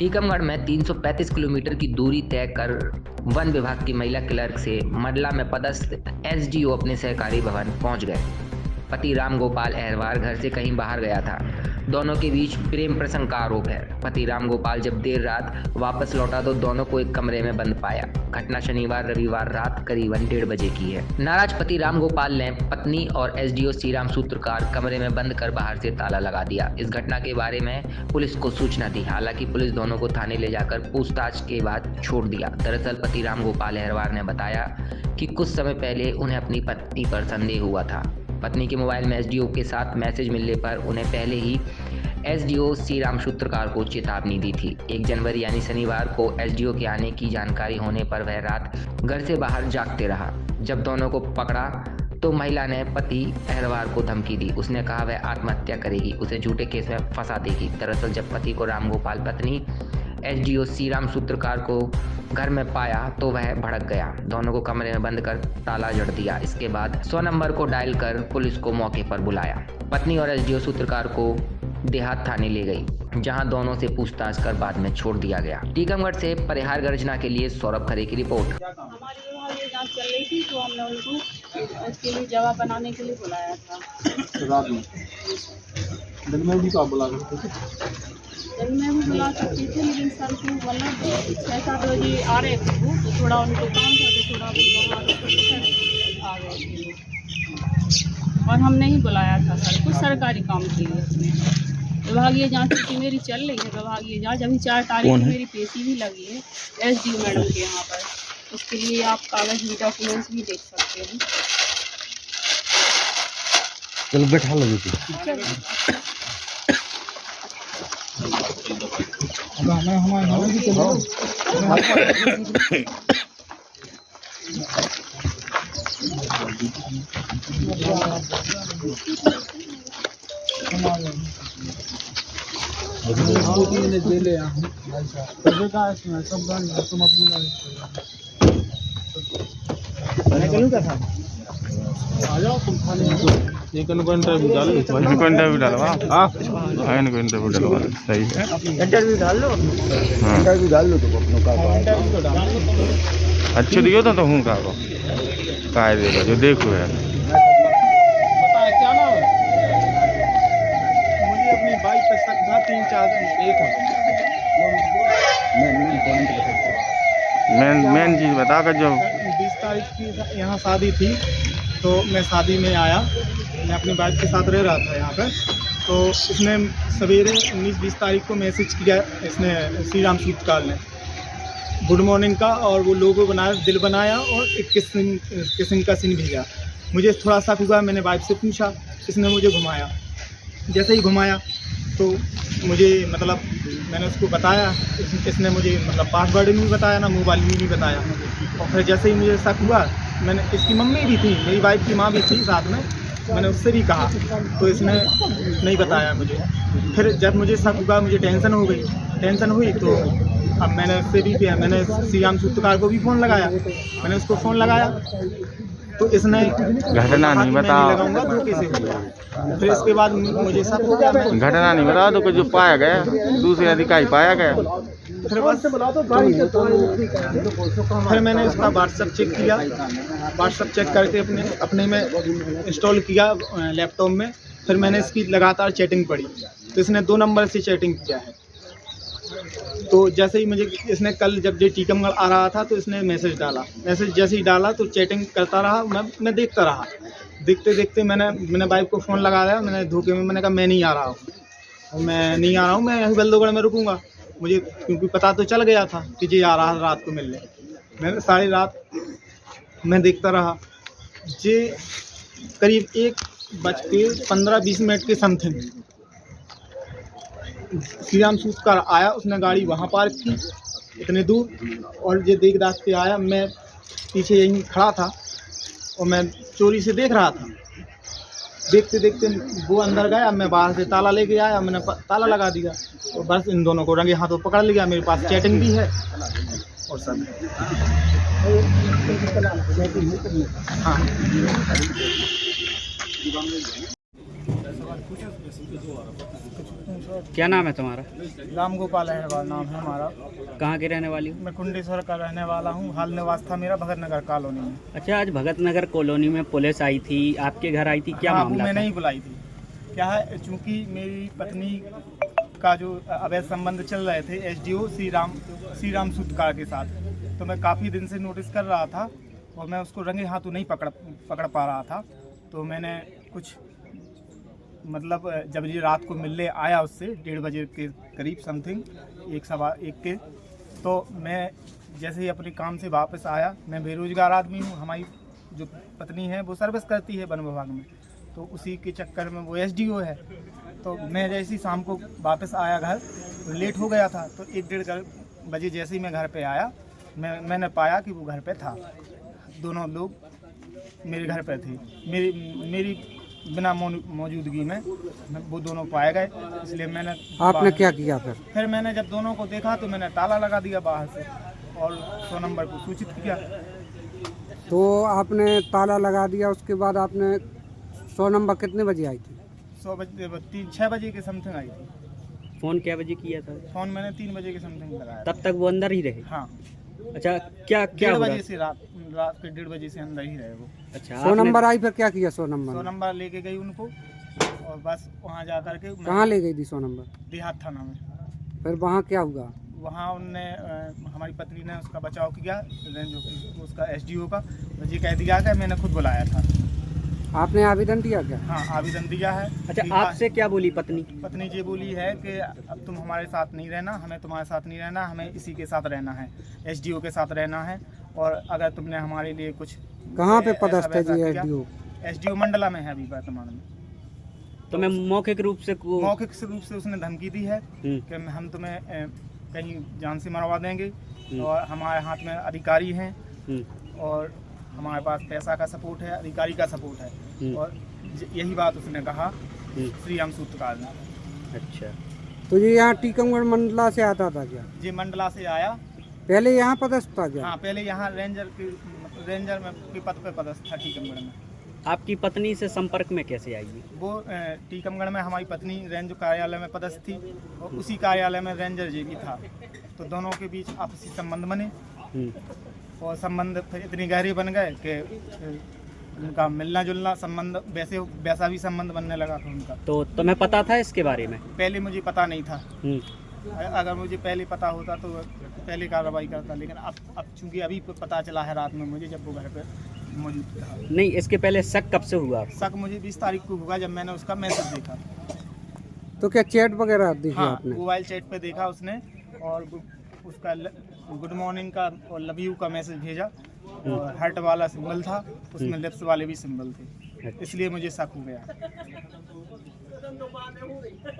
टीकमगढ़ में 335 किलोमीटर की दूरी तय कर वन विभाग की महिला क्लर्क से मंडला में पदस्थ एसडीओ अपने सहकारी भवन पहुंच गए। पति राम गोपाल अहरवार घर से कहीं बाहर गया था। दोनों के बीच प्रेम प्रसंग का आरोप है। पति राम गोपाल जब देर रात वापस लौटा तो दोनों को एक कमरे में बंद पाया। घटना शनिवार रविवार रात करीबन 1:30 बजे की है। नाराज पति राम गोपाल ने पत्नी और एसडीओ श्रीराम सूत्रकार कमरे में बंद कर बाहर से ताला लगा दिया। इस घटना के बारे में पुलिस को सूचना दी। हालांकि पुलिस दोनों को थाने ले जाकर पूछताछ के बाद छोड़ दिया। दरअसल पति राम गोपाल अहरवार ने बताया कि कुछ समय पहले उन्हें अपनी पत्नी पर संदेह हुआ था। पत्नी के मोबाइल में एसडीओ के साथ मैसेज मिलने पर उन्हें पहले ही एसडीओ श्रीराम सूत्रकार को चेतावनी दी थी। 1 जनवरी यानी शनिवार को एसडीओ के आने की जानकारी होने पर वह रात घर से बाहर जागते रहा। जब दोनों को पकड़ा तो महिला ने पति अहरवार को धमकी दी। उसने कहा वह आत्महत्या करेगी, उसे झूठे केस में फंसा देगी। दरअसल जब पति को राम गोपाल पत्नी एसडीओ श्रीराम सूत्रकार को घर में पाया तो वह भड़क गया। दोनों को कमरे में बंद कर ताला जड़ दिया। इसके बाद 100 नंबर को डायल कर पुलिस को मौके पर बुलाया। पत्नी और एसडीओ सूत्रकार को देहात थाने ले गई, जहां दोनों से पूछताछ कर बाद में छोड़ दिया गया। टीकमगढ़ से परिहार गर्जना के लिए सौरभ खरे की रिपोर्ट। हमारी वहाँ ये जांच चल रही थी तो हमने उनको इसके लिए जवाब बनाने के लिए बुलाया था। रात में दिन में भी तो आप बुला सकते थे। दिन में भी बुला सकते थे, लेकिन सर को मतलब 6-7 बजे आ रहे थे वो, तो थोड़ा उनको काम था तो थोड़ा आ गए थे। और हमने ही बुलाया था सर, कुछ सरकारी काम के लिए उसमें। विभागीय जांच की मेरी चल रही है। विभागीय जांच अभी 4 तारीख को मेरी पेशी भी लगी है एसडीओ मैडम के यहाँ पर। उसके लिए आप कागज भी डॉक्यूमेंट्स भी देख सकते हैं। चलो बैठा लो हमारे आ जाओ तुम खाने इनको इंटरव्यू डालो। इनको इंटरव्यू डालवा। हाँ इनको इंटरव्यू डालवा। सही है, इंटरव्यू डाल लो। हाँ इंटरव्यू डाल लो तुम अपनों का। इंटरव्यू तो डाल लो। अच्छे दियो तो हूँ का देगा जो देखो है। पता है क्या नाम है? मुझे अपनी बाइक पे शक था 3-4 दिन एक मेन चीज़ बता कर जो 20 तारीख की यहाँ शादी थी तो मैं शादी में आया। मैं अपनी बाइक के साथ रह रहा था यहाँ पर। तो इसने सवेरे 19-20 तारीख को मैसेज किया इसने श्रीराम सूत्रकार ने गुड मॉर्निंग का, और वो लोगो बनाया, दिल बनाया और एक किसिंग का सीन भेजा। मुझे थोड़ा सा हुआ, मैंने बाइक से पूछा, इसने मुझे घुमाया। जैसे ही घुमाया तो मुझे मतलब मैंने उसको बताया, इसने मुझे मतलब पासवर्ड भी नहीं बताया, ना मोबाइल भी नहीं बताया। और फिर जैसे ही मुझे शक हुआ, मैंने इसकी मम्मी भी थी, मेरी वाइफ की माँ भी थी साथ में, मैंने उससे भी कहा तो इसने नहीं बताया मुझे। फिर जब मुझे शक हुआ, मुझे टेंशन हो गई। टेंशन हुई तो अब मैंने उससे भी किया, मैंने श्रीराम सूत्रकार को भी फ़ोन लगाया। मैंने उसको फ़ोन लगाया तो इसने घटना नहीं बताओ। लगाऊंगा धोखे से हुआ। फिर इसके बाद मुझे शक हो गया। घटना नहीं बताओ तो जो पाया गया दूसरे अधिकारी पाया गया। फिर बस फिर मैंने इसका व्हाट्सएप चेक किया। व्हाट्सएप चेक करके अपने में इंस्टॉल किया लैपटॉप में। फिर मैंने इसकी लगातार चैटिंग पढ़ी तो इसने 2 नंबर से चैटिंग किया है। तो जैसे ही मुझे इसने कल जब ये टीकमगढ़ आ रहा था तो इसने मैसेज डाला। मैसेज जैसे ही डाला तो चैटिंग करता रहा, मैं देखता रहा। देखते देखते मैंने बाइक को फ़ोन लगा दिया। मैंने धोखे में मैंने कहा मैं नहीं आ रहा हूँ, मैं नहीं आ रहा हूँ, मैं बल्दोगढ़ में रुकूंगा। मुझे क्योंकि पता तो चल गया था कि ये आ रहा रात को मिलने। मैंने सारी रात मैं देखता रहा। ये करीब 1:15-20 मिनट के समथिंग श्रीराम सूत्रकार आया। उसने गाड़ी वहाँ पार्क की इतने दूर, और ये देख दाख के आया। मैं पीछे यहीं खड़ा था और मैं चोरी से देख रहा था। देखते देखते वो अंदर गया, मैं बाहर से ताला लेके आया, मैंने ताला लगा दिया। तो बस इन दोनों को रंगे हाथों पकड़ लिया। मेरे पास चैटिंग भी है और सब है। हाँ क्या नाम है तुम्हारा? राम गोपाल अहरवाल नाम है हमारा। कहाँ के रहने वाली हो? मैं कुंडेश्वर का रहने वाला हूँ। हाल निवास था मेरा भगत नगर कॉलोनी में। अच्छा, आज भगत नगर कॉलोनी में पुलिस आई थी, आपके घर आई थी, क्या हाँ, मामला वो मैंने था? ही बुलाई थी। क्या है, चूँकि मेरी पत्नी का जो अवैध संबंध चल रहे थे एसडीओ श्री राम सूतकार के साथ, तो मैं काफ़ी दिन से नोटिस कर रहा था और मैं उसको रंगे हाथों नहीं पकड़ पा रहा था। तो मैंने कुछ मतलब जब ये रात को मिलने आया उससे 1:30 बजे के करीब समथिंग 1:15 के, तो मैं जैसे ही अपने काम से वापस आया, मैं बेरोजगार आदमी हूँ, हमारी जो पत्नी है वो सर्विस करती है वन विभाग में, तो उसी के चक्कर में वो एसडीओ है। तो मैं जैसे ही शाम को वापस आया घर, तो लेट हो गया था, तो 1:30 बजे जैसे ही मैं घर पे आया, मैंने पाया कि वो घर पे था। दोनों लोग मेरे घर पे थे। मेरी बिना मौजूदगी में वो दोनों पाए गए, इसलिए मैंने आपने क्या किया फिर मैंने जब दोनों को देखा तो मैंने ताला लगा दिया बाहर से और 100 नंबर को सूचित किया। तो आपने ताला लगा दिया, उसके बाद आपने 100 नंबर कितने बजे आई थी? 6 बजे के समथिंग आई थी। फोन क्या बजे किया था? फोन मैंने 3 बजे के समथिंग लगाया। तब तक वो अंदर ही रहे? हाँ, अच्छा, क्या 1:30 हुआ? बजे से रात के 1:30 बजे से अंदर ही रहे वो। अच्छा, 100 नंबर आई, फिर क्या किया? 100 नंबर 100 नंबर लेके गई उनको और बस वहाँ जा कर के कहाँ ले गई थी 100 नंबर? देहात थाना में। फिर वहाँ क्या हुआ? वहाँ उनने हमारी पत्नी ने उसका बचाव किया, उसका एसडीओ का। मुझे कह दिया कि मैंने खुद बुलाया था। आपने आवेदन दिया क्या? हाँ, आवेदन दिया है। अच्छा, आपसे क्या बोली पत्नी? पत्नी ये बोली है कि अब तुम हमारे साथ नहीं रहना, हमें तुम्हारे साथ नहीं रहना, हमें इसी के साथ रहना है, एसडीओ के साथ रहना है। और अगर तुमने हमारे लिए कुछ कहाँ पे पदस्थ है जी एसडीओ? एसडीओ मंडला में है अभी वर्तमान में। तो मैं मौखिक रूप से उसने धमकी दी है कि हम तुम्हें कहीं जान से मरवा देंगे और हमारे हाथ में अधिकारी हैं और हमारे पास पैसा का सपोर्ट है, अधिकारी का सपोर्ट है। और यही बात उसने कहा श्री राम सूतकार ने। अच्छा, तो ये यहाँ टीकमगढ़ मंडला से आता था क्या? जी, मंडला से आया। पहले यहाँ पदस्थ था क्या? हाँ, पहले यहाँ रेंजर में के पद पे पदस्थ था टीकमगढ़ में। आपकी पत्नी से संपर्क में कैसे आई? वो टीकमगढ़ में हमारी पत्नी रेंज कार्यालय में पदस्थ थी और उसी कार्यालय में रेंजर जी भी था, तो दोनों के बीच आपसी संबंध बने और संबंध फिर इतनी गहरे बन गए कि उनका मिलना जुलना संबंध वैसा भी संबंध बनने लगा था उनका। तो तुम्हें पता था इसके बारे में? पहले मुझे पता नहीं था। अगर मुझे पहले पता होता तो पहले कार्रवाई करता, लेकिन अब चूंकि अभी पता चला है रात में मुझे, जब वो घर पे मौजूद था। नहीं, इसके पहले शक कब से हुआ? शक मुझे 20 तारीख को हुआ, जब मैंने उसका मैसेज देखा। तो क्या चैट वगैरह देखी हाँ, आपने? मोबाइल चैट पे देखा उसने और उसका गुड मॉर्निंग का और लव यू का मैसेज भेजा और हार्ट वाला सिंबल था, उसमें लिप्स वाले भी सिंबल थे, इसलिए मुझे शक हो गया।